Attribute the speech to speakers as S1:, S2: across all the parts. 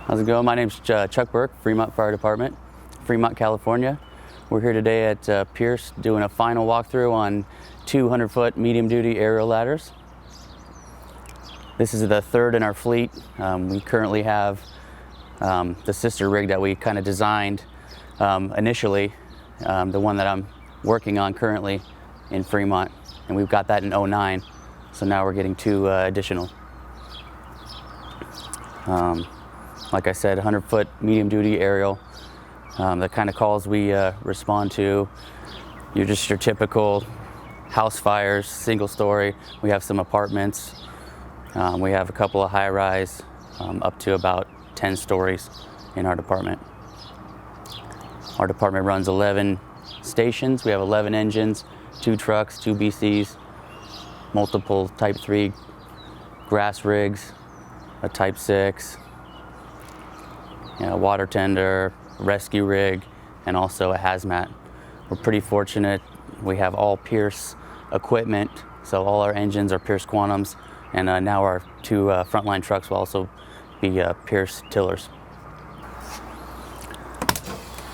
S1: How's it going? My name's Chuck Burke, Fremont Fire Department, Fremont, California. We're here today at Pierce doing a final walkthrough on 200-foot medium-duty aerial ladders. This is the third in our fleet. We currently have the sister rig that we kind of designed initially, the one that I'm working on currently in Fremont, and we've got that in 09, so now we're getting two additional. Like I said, 100-foot medium-duty aerial. The kind of calls we respond to, you're just your typical house fires, single story. We have some apartments. We have a couple of high-rise, up to about 10 stories in our department. Our department runs 11 stations. We have 11 engines, 2 trucks, 2 BCs, multiple Type 3 grass rigs, a Type 6, water tender, rescue rig, and also a hazmat. We're pretty fortunate. We have all Pierce equipment, so all our engines are Pierce Quantums, and now our 2 frontline trucks will also be Pierce tillers.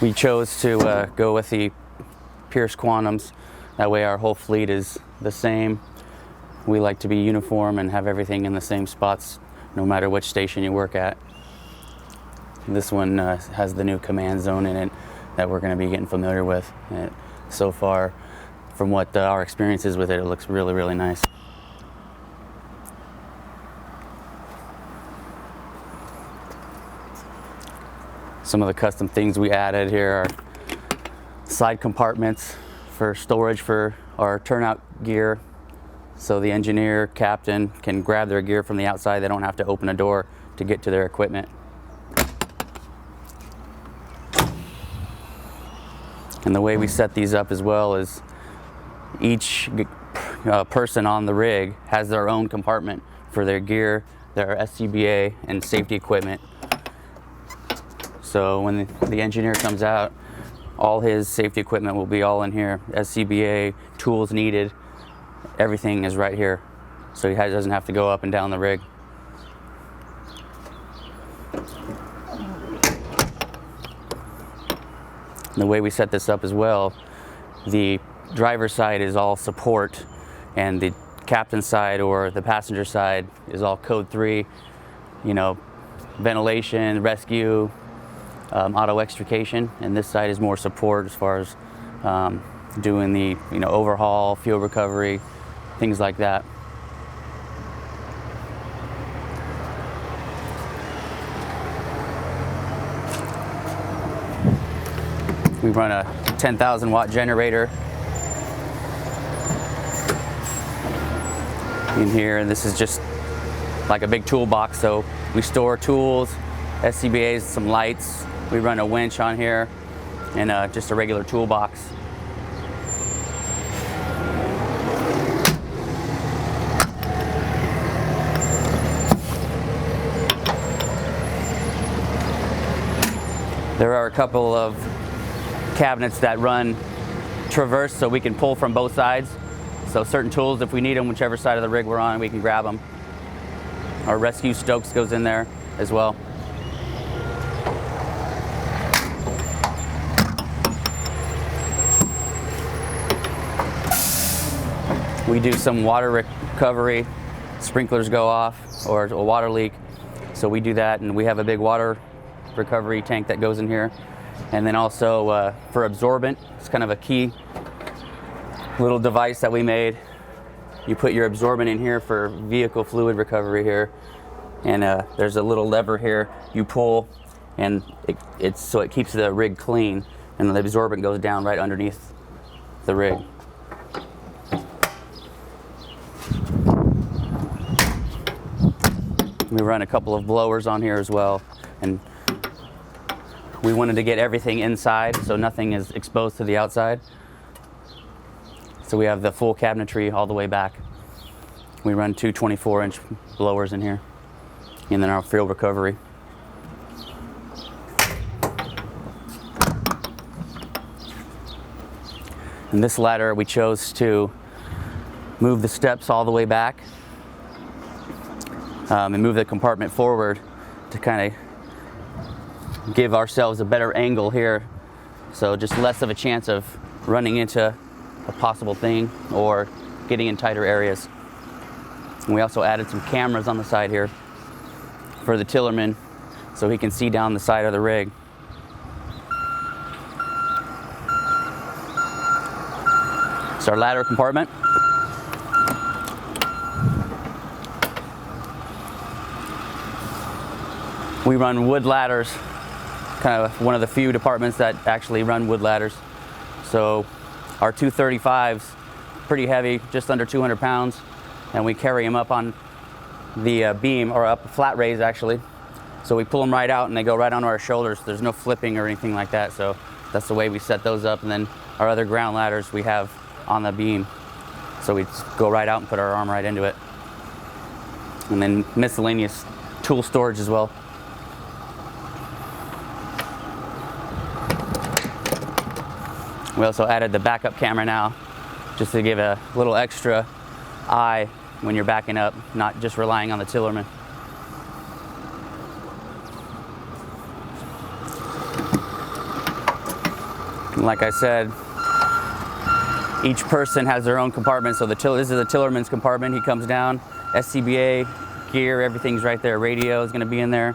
S1: We chose to go with the Pierce Quantums. That way our whole fleet is the same. We like to be uniform and have everything in the same spots, no matter which station you work at. This one has the new command zone in it that we're going to be getting familiar with. And so far, from what our experience is with it, it looks really, really nice. Some of the custom things we added here are side compartments for storage for our turnout gear, so the engineer, captain can grab their gear from the outside. They don't have to open a door to get to their equipment. And the way we set these up as well is each person on the rig has their own compartment for their gear, their SCBA, and safety equipment. So when the engineer comes out, all his safety equipment will be all in here. SCBA, tools needed, everything is right here. So he doesn't have to go up and down the rig. And the way we set this up as well, the driver's side is all support, and the captain's side or the passenger side is all code 3, ventilation, rescue, auto extrication, and this side is more support as far as doing the overhaul, fuel recovery, things like that. We run a 10,000 watt generator in here, and this is just like a big toolbox, so we store tools, SCBAs, some lights. We run a winch on here and just a regular toolbox. There are a couple of cabinets that run traverse, so we can pull from both sides. So certain tools, if we need them, whichever side of the rig we're on, we can grab them. Our rescue Stokes goes in there as well. We do some water recovery. Sprinklers go off or a water leak, so we do that, and we have a big water recovery tank that goes in here. And then also for absorbent, it's kind of a key little device that we made. You put your absorbent in here for vehicle fluid recovery here, and there's a little lever here you pull, and so it keeps the rig clean, and the absorbent goes down right underneath the rig. We run a couple of blowers on here as well, and we wanted to get everything inside so nothing is exposed to the outside. So we have the full cabinetry all the way back. We run 2 24-inch blowers in here, and then our fuel recovery. And this ladder, we chose to move the steps all the way back and move the compartment forward to kind of give ourselves a better angle here, so just less of a chance of running into a possible thing or getting in tighter areas. And we also added some cameras on the side here for the tillerman so he can see down the side of the rig. It's our ladder compartment. We run wood ladders, kind of one of the few departments that actually run wood ladders. So our 235's pretty heavy, just under 200 pounds, and we carry them up on the beam, or up a flat raise actually. So we pull them right out and they go right onto our shoulders. There's no flipping or anything like that, so that's the way we set those up. And then our other ground ladders we have on the beam, so we just go right out and put our arm right into it. And then miscellaneous tool storage as well. We also added the backup camera now, just to give a little extra eye when you're backing up, not just relying on the tillerman. And like I said, each person has their own compartment. So this is the tillerman's compartment. He comes down, SCBA, gear, everything's right there. Radio is going to be in there.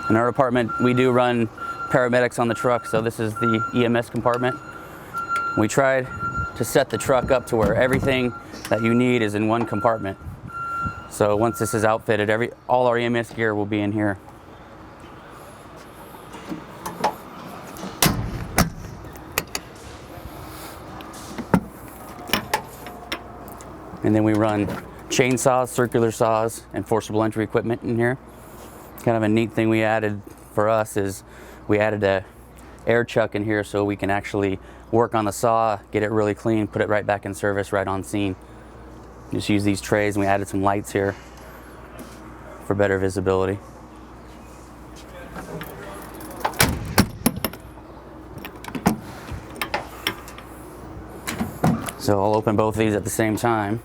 S1: In our department, we do run paramedics on the truck, so this is the EMS compartment. We tried to set the truck up to where everything that you need is in one compartment. So once this is outfitted, all our EMS gear will be in here. And then we run chainsaws, circular saws, and forcible entry equipment in here. Kind of a neat thing we added for us is we added a air chuck in here so we can actually work on the saw, get it really clean, put it right back in service right on scene. Just use these trays, and we added some lights here for better visibility. So I'll open both of these at the same time.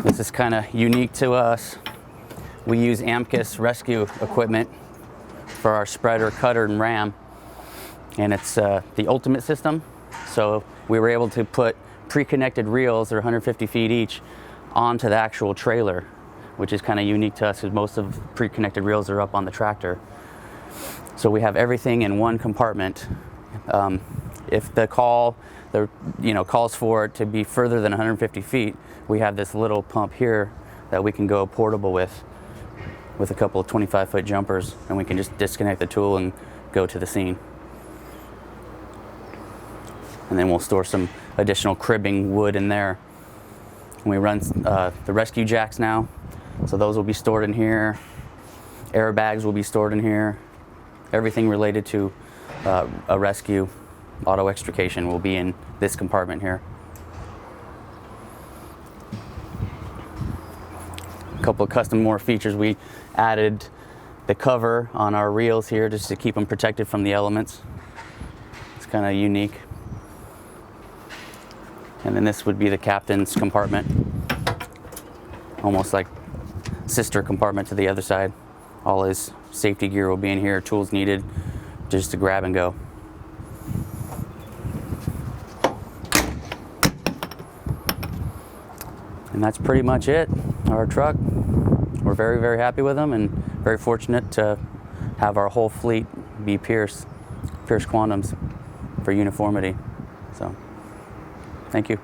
S1: This is kind of unique to us. We use Amcus rescue equipment for our spreader, cutter, and ram, and it's the ultimate system. So we were able to put pre-connected reels, they're 150 feet each, onto the actual trailer, which is kind of unique to us because most of pre-connected reels are up on the tractor. So we have everything in one compartment. If the call, calls for it to be further than 150 feet, we have this little pump here that we can go portable with a couple of 25-foot jumpers, and we can just disconnect the tool and go to the scene. And then we'll store some additional cribbing wood in there. And we run the rescue jacks now, so those will be stored in here. Airbags will be stored in here. Everything related to a rescue, auto extrication, will be in this compartment here. A couple of custom more features. We added the cover on our reels here just to keep them protected from the elements. It's kind of unique. And then this would be the captain's compartment, almost like sister compartment to the other side. All his safety gear will be in here, tools needed just to grab and go. And that's pretty much it. Our truck, we're very, very happy with them and very fortunate to have our whole fleet be Pierce Quantums for uniformity. So, thank you.